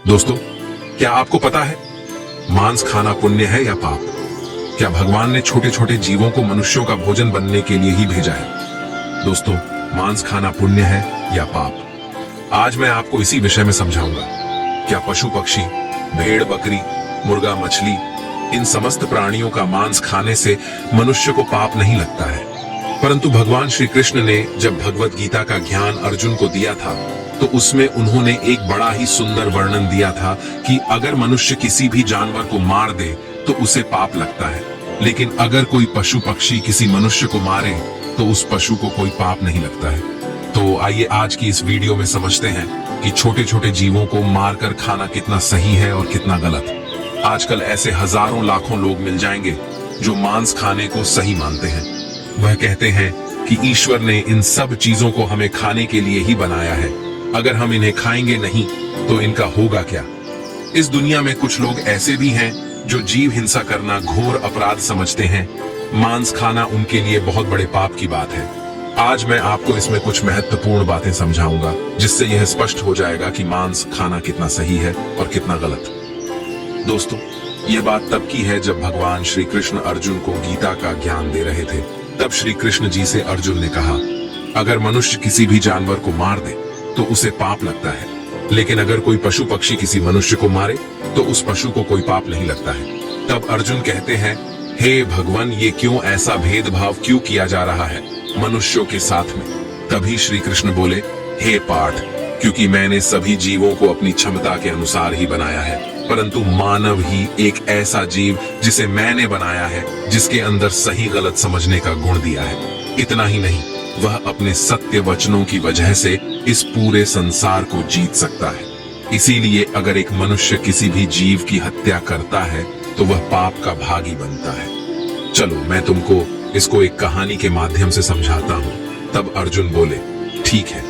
दोस्तों, क्या आपको पता है मांस खाना पुण्य है या पाप? क्या भगवान ने छोटे छोटे जीवों को मनुष्यों का भोजन बनने के लिए ही भेजा है? दोस्तों, मांस खाना पुण्य है या पाप? आज मैं आपको इसी विषय में समझाऊंगा। क्या पशु पक्षी, भेड़ बकरी, मुर्गा मछली, इन समस्त प्राणियों का मांस खाने से मनुष्य को पाप नहीं लगता है? परंतु भगवान श्री कृष्ण ने जब भगवत गीता का ज्ञान अर्जुन को दिया था तो उसमें उन्होंने एक बड़ा ही सुंदर वर्णन दिया था कि अगर मनुष्य किसी भी जानवर को मार दे तो उसे पाप लगता है, लेकिन अगर कोई पशु पक्षी किसी मनुष्य को मारे तो उस पशु को कोई पाप नहीं लगता है। तो आइए आज की इस वीडियो में समझते हैं कि छोटे छोटे जीवों को मारकर खाना कितना सही है और कितना गलत। आजकल ऐसे हजारों लाखों लोग मिल जाएंगे जो मांस खाने को सही मानते हैं। वह कहते हैं कि ईश्वर ने इन सब चीजों को हमें खाने के लिए ही बनाया है, अगर हम इन्हें खाएंगे नहीं तो इनका होगा क्या। इस दुनिया में कुछ लोग ऐसे भी हैं जो जीव हिंसा करना घोर अपराध समझते हैं। मांस खाना उनके लिए बहुत बड़े पाप की बात है। आज मैं आपको इसमें कुछ महत्वपूर्ण बातें समझाऊंगा जिससे यह स्पष्ट हो जाएगा कि मांस खाना कितना सही है और कितना गलत। दोस्तों, यह बात तब की है जब भगवान श्री कृष्ण अर्जुन को गीता का ज्ञान दे रहे थे। तब श्री कृष्ण जी से अर्जुन ने कहा, अगर मनुष्य किसी भी जानवर को मार दे तो उसे पाप लगता है, लेकिन अगर कोई पशु पक्षी किसी मनुष्य को मारे तो उस पशु को कोई पाप नहीं लगता है। तब अर्जुन कहते हैं, हे भगवान, ये क्यों ऐसा भेदभाव क्यों किया जा रहा है मनुष्यों के साथ में? तभी श्री कृष्ण बोले, हे पार्थ, क्योंकि मैंने सभी जीवों को अपनी क्षमता के अनुसार ही बनाया है, परंतु मानव ही एक ऐसा जीव जिसे मैंने बनाया है, जिसके अंदर सही गलत समझने का गुण दिया है। इतना ही नहीं, वह अपने सत्य वचनों की वजह से इस पूरे संसार को जीत सकता है। इसीलिए अगर एक मनुष्य किसी भी जीव की हत्या करता है तो वह पाप का भागी बनता है। चलो मैं तुमको इसको एक कहानी के माध्यम से समझाता हूँ। तब अर्जुन बोले, ठीक है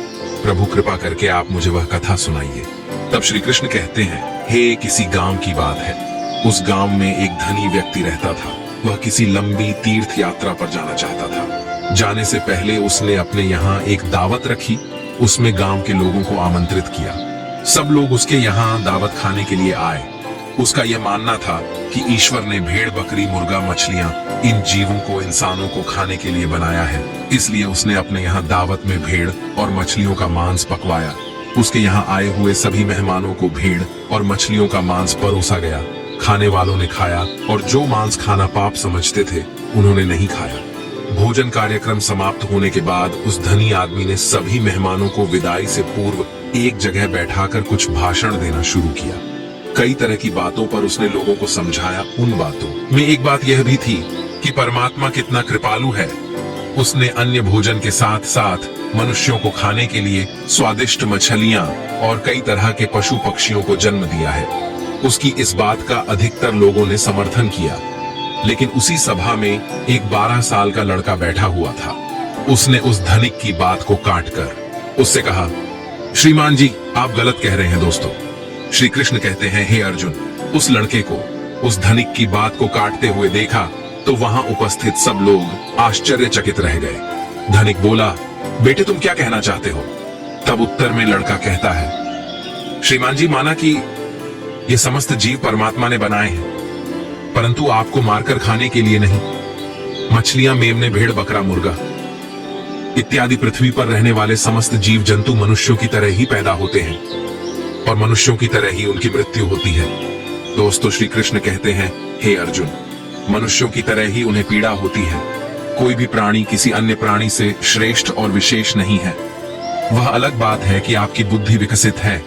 प्रभु, कृपा करके आप मुझे वह कथा सुनाइए। तब श्री कृष्ण कहते हैं, हे किसी गांव की बात है। उस गांव में एक धनी व्यक्ति रहता था। वह किसी लंबी तीर्थ यात्रा पर जाना चाहता था। जाने से पहले उसने अपने यहाँ एक दावत रखी। उसमें गांव के लोगों को आमंत्रित किया। सब लोग उसके यहाँ दावत खाने के लिए आए। उसका यह मानना था कि ईश्वर ने भेड़ बकरी मुर्गा मछलियां, इन जीवों को इंसानों को खाने के लिए बनाया है। इसलिए उसने अपने यहाँ दावत में भेड़ और मछलियों का मांस पकवाया। उसके यहाँ आए हुए सभी मेहमानों को भेड़ और मछलियों का मांस परोसा गया। खाने वालों ने खाया और जो मांस खाना पाप समझते थे उन्होंने नहीं खाया। भोजन कार्यक्रम समाप्त होने के बाद उस धनी आदमी ने सभी मेहमानों को विदाई से पूर्व एक जगह बैठाकर कुछ भाषण देना शुरू किया। कई तरह की बातों पर उसने लोगों को समझाया। उन बातों में एक बात यह भी थी कि परमात्मा कितना कृपालु है। उसने अन्य भोजन के साथ साथ मनुष्यों को खाने के लिए स्वादिष्ट मछलियां और कई तरह के पशु पक्षियों को जन्म दिया है। उसकी इस बात का अधिकतर लोगों ने समर्थन किया। लेकिन उसी सभा में एक 12 साल का लड़का बैठा हुआ था। उसने उस धनिक की बात को काटकर उससे कहा, श्रीमान जी, आप गलत कह रहे हैं। दोस्तों, श्री कृष्ण कहते हैं, हे अर्जुन, उस लड़के को उस धनिक की बात को काटते हुए देखा तो वहां उपस्थित सब लोग आश्चर्यचकित रह गए। धनिक बोला, बेटे तुम क्या कहना चाहते हो? तब उत्तर में लड़का कहता है, श्रीमान जी, माना कि ये समस्त जीव परमात्मा ने बनाए हैं, परंतु आपको मारकर खाने के लिए नहीं। मछलियां, मेमने, भेड़ बकरा मुर्गा इत्यादि पृथ्वी पर रहने वाले समस्त जीव जंतु मनुष्यों की तरह ही पैदा होते हैं और मनुष्यों की तरह ही उनकी मृत्यु होती है। दोस्तों, श्री कृष्ण कहते हैं, हे अर्जुन, मनुष्यों की तरह ही उन्हें पीड़ा होती है। कोई भी प्राणी किसी अन्य प्राणी से श्रेष्ठ और विशेष नहीं है। वह अलग बात है कि आपकी बुद्धि विकसित है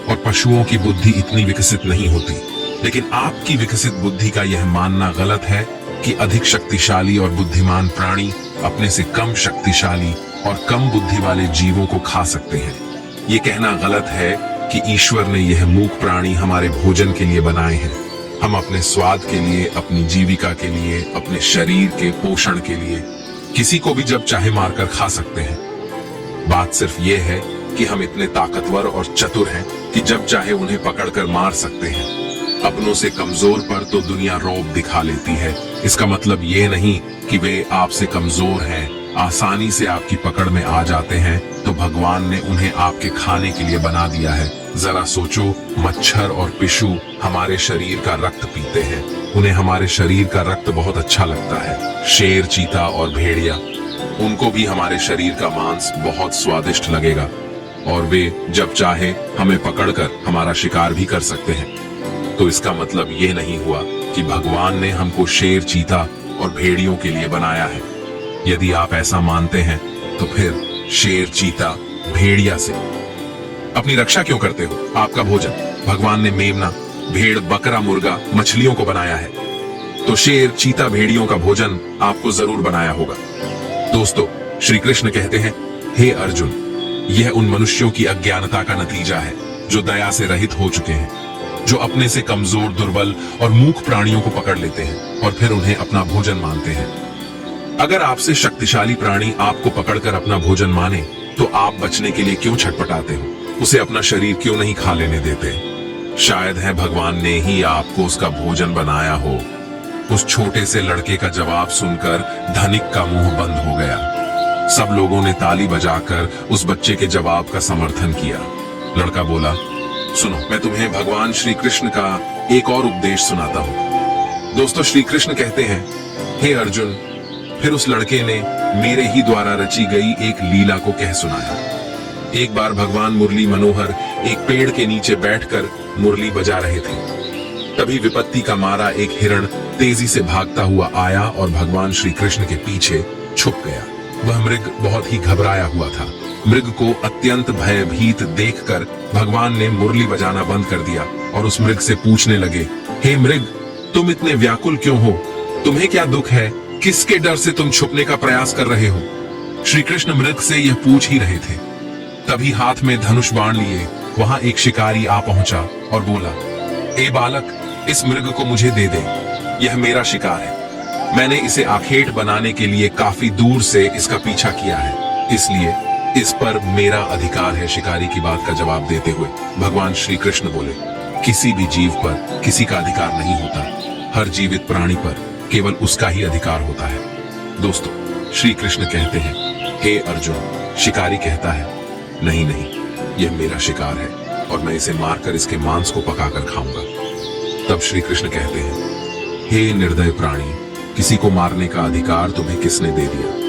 और पशुओं की बुद्धि इतनी विकसित नहीं होती। लेकिन आपकी विकसित बुद्धि का यह मानना गलत है कि अधिक शक्तिशाली और बुद्धिमान प्राणी अपने से कम शक्तिशाली और कम बुद्धि वाले जीवों को खा सकते हैं। ये कहना गलत है कि ईश्वर ने यह मूक प्राणी हमारे भोजन के लिए बनाए हैं। हम अपने स्वाद के लिए, अपनी जीविका के लिए, अपने शरीर के पोषण के लिए किसी को भी जब चाहे मारकर खा सकते हैं। बात सिर्फ ये है कि हम इतने ताकतवर और चतुर हैं कि जब चाहे उन्हें पकड़कर मार सकते हैं। अपनों से कमजोर पर तो दुनिया रौब दिखा लेती है। इसका मतलब ये नहीं कि वे आपसे कमजोर हैं, आसानी से आपकी पकड़ में आ जाते हैं तो भगवान ने उन्हें आपके खाने के लिए बना दिया है। जरा सोचो, मच्छर और पिशु हमारे शरीर का रक्त पीते हैं। उन्हें हमारे शरीर का रक्त बहुत अच्छा लगता है। शेर, चीता और भेड़िया, उनको भी हमारे शरीर का मांस बहुत स्वादिष्ट लगेगा और वे जब चाहे हमें पकड़कर हमारा शिकार भी कर सकते हैं। तो इसका मतलब यह नहीं हुआ कि भगवान ने हमको शेर, चीता और भेड़ियों के लिए बनाया है। यदि आप ऐसा मानते हैं तो फिर शेर, चीता, भेड़िया से अपनी रक्षा क्यों करते हो? आपका भोजन भगवान ने मेमना, भेड़, बकरा, मुर्गा, मछलियों को बनाया है, तो शेर, चीता, भेड़ियों का भोजन आपको जरूर बनाया होगा। दोस्तों, श्री कृष्ण कहते हैं, हे अर्जुन, यह उन मनुष्यों की अज्ञानता का नतीजा है जो दया से रहित हो चुके हैं, जो अपने से कमजोर, दुर्बल और मूक प्राणियों को पकड़ लेते हैं और फिर उन्हें अपना भोजन मानते हैं। अगर आपसे शक्तिशाली प्राणी आपको पकड़कर अपना भोजन माने तो आप बचने के लिए क्यों छटपटाते हो? उसे अपना शरीर क्यों नहीं खा लेने देते? शायद है भगवान ने ही आपको उसका भोजन बनाया हो। उस छोटे से लड़के का जवाब सुनकर धनिक का मुंह बंद हो गया। सब लोगों ने ताली बजाकर उस बच्चे के जवाब का समर्थन किया। लड़का बोला, सुनो, मैं तुम्हें भगवान श्री कृष्ण का एक और उपदेश सुनाता हूँ। दोस्तों, श्री कृष्ण कहते हैं, हे अर्जुन, फिर उस लड़के ने मेरे ही द्वारा रची गई एक लीला को कह सुनाया। एक बार भगवान मुरली मनोहर एक पेड़ के नीचे बैठकर मुरली बजा रहे थे। तभी विपत्ति का मारा एक हिरण तेजी से भागता हुआ आया और भगवान श्री कृष्ण के पीछे छुप गया। वह मृग बहुत ही घबराया हुआ था। मृग को अत्यंत भयभीत देखकर भगवान ने मुरली बजाना बंद कर दिया और उस मृग से पूछने लगे, हे मृग, तुम इतने व्याकुल क्यों हो? तुम्हें क्या दुख है? किसके डर से तुम छुपने का प्रयास कर रहे हो? श्री कृष्ण मृग से यह पूछ ही रहे थे, तभी हाथ में धनुष बाण लिए वहां एक शिकारी आ पहुंचा और बोला, ए बालक, इस मृग को मुझे दे दे, यह मेरा शिकार है। मैंने इसे आखेट बनाने के लिए काफी दूर से इसका पीछा किया है, इसलिए इस पर मेरा अधिकार है। शिकारी की बात का जवाब देते हुए भगवान श्री कृष्ण बोले, किसी भी जीव पर किसी का अधिकार नहीं होता। हर जीवित प्राणी पर केवल उसका ही अधिकार होता है। दोस्तों, श्री कृष्ण कहते हैं, हे अर्जुन, शिकारी कहता है, नहीं नहीं, यह मेरा शिकार है और मैं इसे मारकर इसके मांस को पकाकर खाऊंगा। तब श्री कृष्ण कहते हैं, हे निर्दय प्राणी, किसी को मारने का अधिकार तुम्हें किसने दे दिया?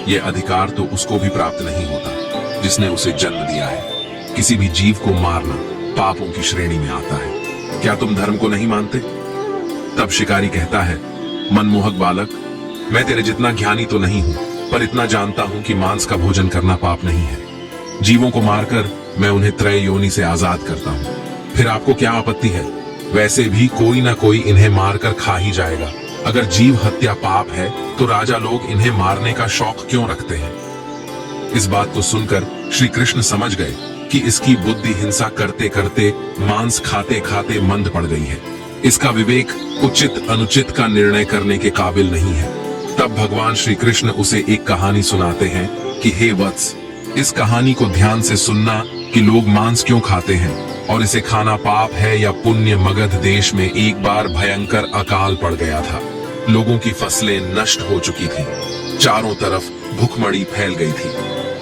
यह अधिकार तो उसको भी प्राप्त नहीं होता जिसने उसे जन्म दिया है। किसी भी जीव को मारना पापों की श्रेणी में आता है। क्या तुम धर्म को नहीं मानते? तब शिकारी कहता है, मनमोहक बालक, मैं तेरे जितना ज्ञानी तो नहीं हूं, पर इतना जानता हूं कि मांस का भोजन करना पाप नहीं है। जीवों को मारकर मैं उन्हें त्रय योनि से आजाद करता हूं। फिर आपको क्या आपत्ति है? वैसे भी कोई ना कोई इन्हें मारकर खा ही जाएगा। अगर जीव हत्या पाप है तो राजा लोग इन्हें मारने का शौक क्यों रखते हैं? इस बात को सुनकर श्री कृष्ण समझ गए कि इसकी बुद्धि हिंसा करते करते, मांस खाते खाते मंद पड़ गई है। इसका विवेक उचित अनुचित का निर्णय करने के काबिल नहीं है। तब भगवान श्री कृष्ण उसे एक कहानी सुनाते हैं कि हे वत्स, इस कहानी को ध्यान से सुनना कि लोग मांस क्यों खाते हैं और इसे खाना पाप है या पुण्य। मगध देश में एक बार भयंकर अकाल पड़ गया था। लोगों की फसलें नष्ट हो चुकी थीं। चारों तरफ भूखमरी फैल गई थी।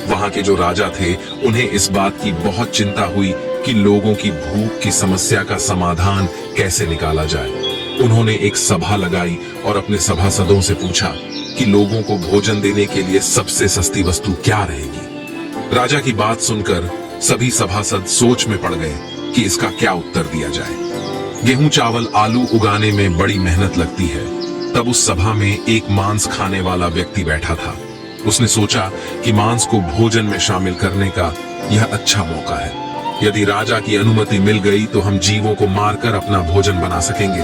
वहां के जो राजा थे, उन्हें इस बात की बहुत चिंता हुई कि लोगों की भूख की समस्या का समाधान कैसे निकाला जाए। उन्होंने एक सभा लगाई और अपने सभासदों से पूछा कि लोगों को भोजन देने के लिए सबसे सस्ती वस्तु क्या रहेगी। राजा की बात सुनकर सभी सभासद सोच में पड़ गए कि इसका क्या उत्तर दिया जाए। गेहूं, चावल, आलू उगाने में बड़ी मेहनत लगती है। तब उस सभा में एक मांस खाने वाला व्यक्ति बैठा था। उसने सोचा कि मांस को भोजन में शामिल करने का यह अच्छा मौका है। यदि राजा की अनुमति मिल गई तो हम जीवों को मारकर अपना भोजन बना सकेंगे,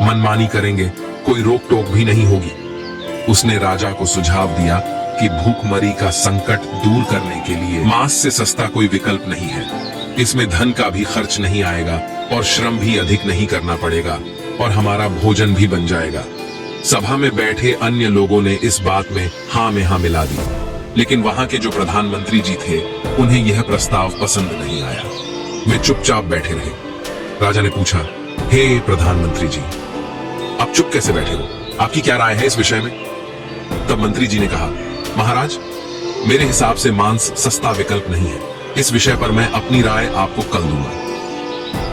मनमानी करेंगे, कोई रोक टोक भी नहीं होगी। उसने राजा को सुझाव दिया कि भूखमरी का संकट दूर करने के लिए मांस से सस्ता कोई विकल्प नहीं है। इसमें धन का भी खर्च नहीं आएगा और श्रम भी अधिक नहीं करना पड़ेगा और हमारा भोजन भी बन जाएगा। सभा में बैठे अन्य लोगों ने इस बात में हाँ में हाँ मिला दी, लेकिन वहां के जो प्रधानमंत्री जी थे, उन्हें यह प्रस्ताव पसंद नहीं आया। वे चुपचाप बैठे रहे। राजा ने पूछा, हे प्रधानमंत्री जी, आप चुप कैसे बैठे हो? आपकी क्या राय है इस विषय में? तब मंत्री जी ने कहा, महाराज, मेरे हिसाब से मांस सस्ता विकल्प नहीं है। इस विषय पर मैं अपनी राय आपको कल दूंगा।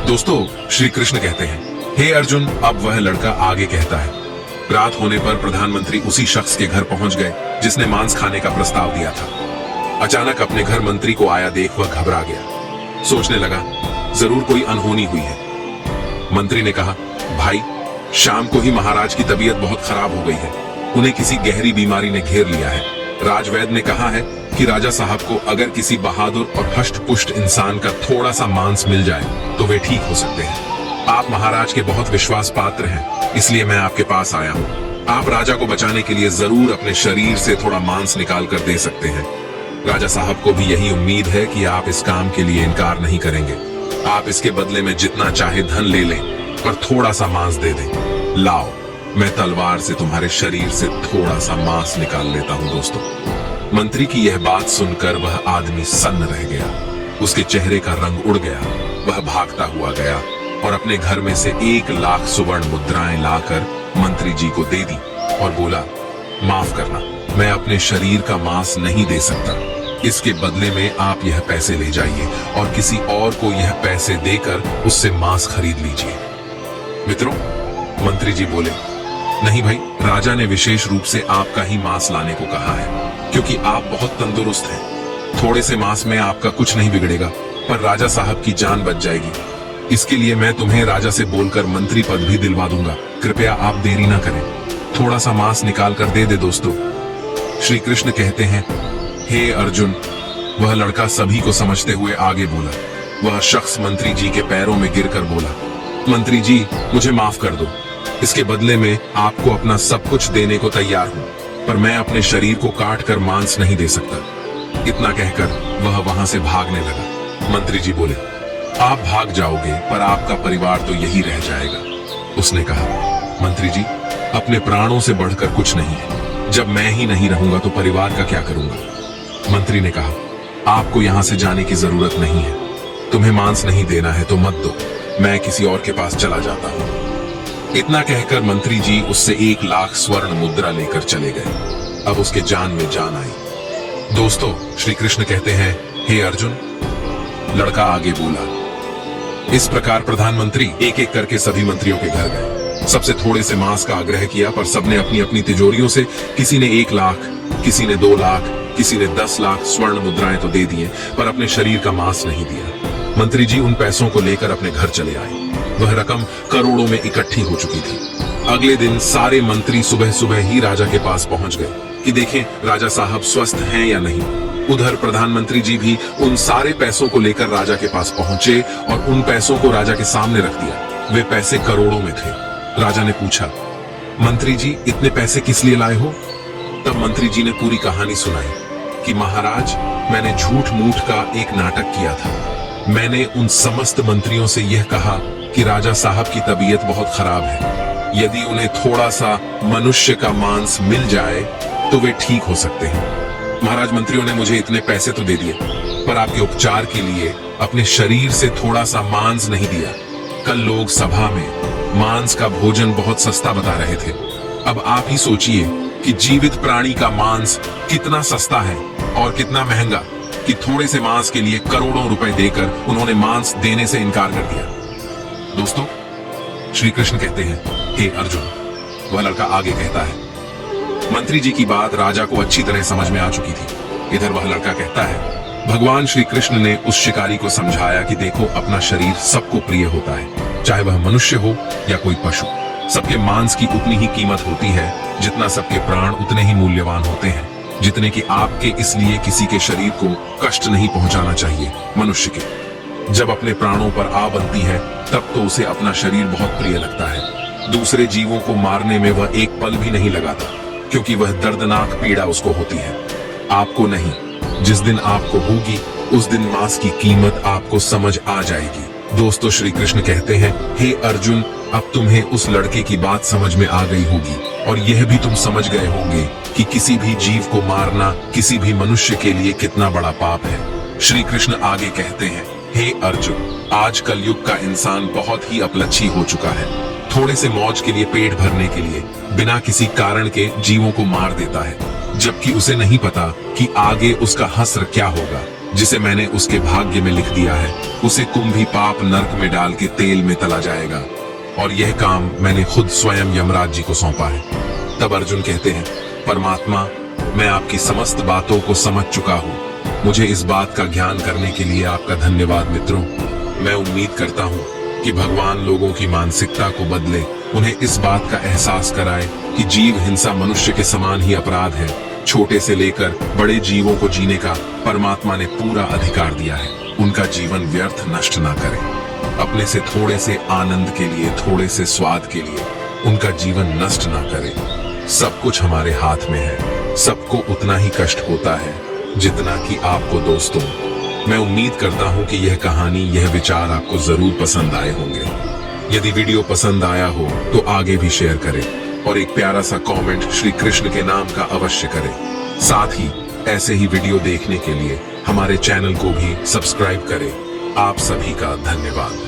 दोस्तों, श्री कृष्ण कहते हैं, हे अर्जुन, अब वह लड़का आगे कहता है, रात होने पर प्रधानमंत्री उसी शख्स के घर पहुंच गए जिसने मांस खाने का प्रस्ताव दिया था। अचानक अपने घर मंत्री को आया देख वह घबरा गया। सोचने लगा, जरूर कोई अनहोनी हुई है। मंत्री ने कहा, भाई, शाम को ही महाराज की तबीयत बहुत खराब हो गई है। उन्हें किसी गहरी बीमारी ने घेर लिया है। राजवैद्य ने कहा है कि राजा साहब को अगर किसी बहादुर और हष्ट-पुष्ट इंसान का थोड़ा सा मांस मिल जाए तो वे ठीक हो सकते हैं। आप महाराज के बहुत विश्वास पात्र हैं, इसलिए मैं आपके पास आया हूँ। आप राजा को बचाने के लिए जरूर अपने शरीर से थोड़ा मांस निकाल कर दे सकते हैं। राजा साहब को भी यही उम्मीद है कि आप इस काम के लिए इनकार नहीं करेंगे। आप इसके बदले में जितना चाहे धन ले लें, पर थोड़ा सा मांस दे दें। लाओ, मैं तलवार से तुम्हारे शरीर से थोड़ा सा मांस निकाल लेता हूं। दोस्तों, मंत्री की यह बात सुनकर वह आदमी सन्न रह गया। उसके चेहरे का रंग उड़ गया। वह भागता हुआ गया और अपने घर में से 1,00,000 सुवर्ण मुद्राएं लाकर मंत्री जी को दे दी और बोला, माफ करना, मैं अपने शरीर का मांस नहीं दे सकता। इसके बदले में आप यह पैसे ले जाइए और किसी और को यह पैसे देकर उससे मांस खरीद लीजिए। मित्रों, मंत्री जी बोले, नहीं भाई, राजा ने विशेष रूप से आपका ही मांस लाने को कहा है, क्योंकि आप बहुत तंदुरुस्त हैं। थोड़े से मांस में आपका कुछ नहीं बिगड़ेगा, पर राजा साहब की जान बच जाएगी। इसके लिए मैं तुम्हें राजा से बोलकर मंत्री पद भी दिलवा दूंगा। कृपया आप देरी ना करें, थोड़ा सा मांस निकाल कर दे दे। दोस्तों, श्री कृष्ण कहते हैं, हे अर्जुन, वह लड़का सभी को समझते हुए आगे बोला। वह शख्स मंत्री जी के पैरों में गिरकर बोला, मंत्री जी, मुझे माफ कर दो। इसके बदले में आपको अपना सब कुछ देने को तैयार हूं, पर मैं अपने शरीर को काट कर मांस नहीं दे सकता। इतना कहकर वह वहां से भागने लगा। मंत्री जी बोले, आप भाग जाओगे, पर आपका परिवार तो यही रह जाएगा। उसने कहा, मंत्री जी, अपने प्राणों से बढ़कर कुछ नहीं है। जब मैं ही नहीं रहूंगा तो परिवार का क्या करूंगा। मंत्री ने कहा, आपको यहां से जाने की जरूरत नहीं है। तुम्हें मांस नहीं देना है तो मत दो, मैं किसी और के पास चला जाता हूं। इतना कहकर मंत्री जी उससे 1,00,000 स्वर्ण मुद्रा लेकर चले गए। अब उसके जान में जान आई। दोस्तों, श्री कृष्ण कहते हैं, हे अर्जुन, लड़का आगे बोला। इस प्रकार प्रधानमंत्री एक एक करके सभी मंत्रियों के घर गए। सबसे थोड़े से मांस का आग्रह किया, पर सबने अपनी अपनी तिजोरियों से, किसी ने 1,00,000, किसी ने 2,00,000, किसी ने 10,00,000 स्वर्ण मुद्राएं तो दे दिए, पर अपने शरीर का मांस नहीं दिया। मंत्री जी उन पैसों को लेकर अपने घर चले आए। वह रकम करोड़ों में इकट्ठी हो चुकी थी। अगले दिन सारे मंत्री सुबह सुबह ही राजा के पास पहुंच गए कि देखें राजा साहब स्वस्थ हैं या नहीं। उधर प्रधानमंत्री जी भी उन सारे पैसों को लेकर राजा के पास पहुंचे और उन पैसों को राजा के सामने रख दिया। वे पैसे करोड़ों में थे। राजा ने पूछा, मंत्री जी, इतने पैसे किस लिए लाए हो? तब मंत्री जी ने पूरी कहानी सुनाई कि महाराज, मैंने झूठ मूठ का एक नाटक किया था। मैंने उन समस्त मंत्रियों से यह कहा कि राजा साहब की तबीयत बहुत खराब है। यदि उन्हें थोड़ा सा मनुष्य का मांस मिल जाए तो वे ठीक हो सकते हैं। महाराज, मंत्रियों ने मुझे इतने पैसे तो दे दिए, पर आपके उपचार के लिए अपने शरीर से थोड़ा सा मांस नहीं दिया। कल लोग सभा में मांस का भोजन बहुत सस्ता बता रहे थे। अब आप ही सोचिए कि जीवित प्राणी का मांस कितना सस्ता है और कितना महंगा, कि थोड़े से मांस के लिए करोड़ों रुपए देकर उन्होंने मांस देने से इनकार कर दिया। दोस्तों, श्री कृष्ण कहते हैं, हे अर्जुन, वह लड़का आगे कहता है, मंत्री जी की बात राजा को अच्छी तरह समझ में आ चुकी थी। इधर वह लड़का कहता है, भगवान श्री कृष्ण ने उस शिकारी को समझाया कि देखो, अपना शरीर सबको प्रिय होता है, चाहे वह मनुष्य हो या कोई पशु। सबके मांस की उतनी ही कीमत होती है जितना सबके प्राण उतने ही मूल्यवान होते हैं, जितने कि आपके। इसलिए किसी के शरीर को कष्ट नहीं पहुंचाना चाहिए। मनुष्य के जब अपने प्राणों पर आ बनती है, तब तो उसे अपना शरीर बहुत प्रिय लगता है। दूसरे जीवों को मारने में वह एक पल भी नहीं लगाता, क्योंकि वह दर्दनाक पीड़ा उसको होती है। आपको नहीं, जिस दिन आपको होगी उस दिन मांस की कीमत आपको समझ आ जाएगी। दोस्तों, श्री कृष्ण कहते हैं, हे अर्जुन, अब तुम्हें उस लड़के की बात समझ में आ गई होगी और यह भी तुम समझ गए होंगे कि किसी भी जीव को मारना किसी भी मनुष्य के लिए कितना बड़ा पाप है। श्री कृष्ण आगे कहते हैं, हे अर्जुन, आज कलयुग का इंसान बहुत ही अपलच्छी हो चुका है। थोड़े से मौज के लिए, पेट भरने के लिए बिना किसी कारण के जीवों को मार देता है, जबकि उसे नहीं पता कि आगे उसका हश्र क्या होगा। जिसे मैंने उसके भाग्य में लिख दिया है उसे कुंभी पाप नरक में डाल के तेल में तला जाएगा, और यह काम मैंने खुद स्वयं यमराज जी को सौंपा है। तब अर्जुन कहते हैं, परमात्मा, मैं आपकी समस्त बातों को समझ चुका हूँ। मुझे इस बात का ज्ञान करने के लिए आपका धन्यवाद मित्रों। मैं उम्मीद करता हूँ कि भगवान लोगों की मानसिकता को बदले, उन्हें इस बात का एहसास कराए कि जीव हिंसा मनुष्य के समान ही अपराध है। छोटे से लेकर बड़े जीवों को जीने का परमात्मा ने पूरा अधिकार दिया है। उनका जीवन व्यर्थ नष्ट ना करें। अपने से थोड़े से आनंद के लिए, थोड़े से स्वाद के लिए उनका जीवन नष्ट ना करें। सब कुछ हमारे हाथ में है। सबको उतना ही कष्ट होता है जितना कि आपको। दोस्तों, मैं उम्मीद करता हूं कि यह कहानी, यह विचार आपको जरूर पसंद आए होंगे। यदि वीडियो पसंद आया हो तो आगे भी शेयर करें और एक प्यारा सा कमेंट श्री कृष्ण के नाम का अवश्य करें। साथ ही ऐसे ही वीडियो देखने के लिए हमारे चैनल को भी सब्सक्राइब करें। आप सभी का धन्यवाद।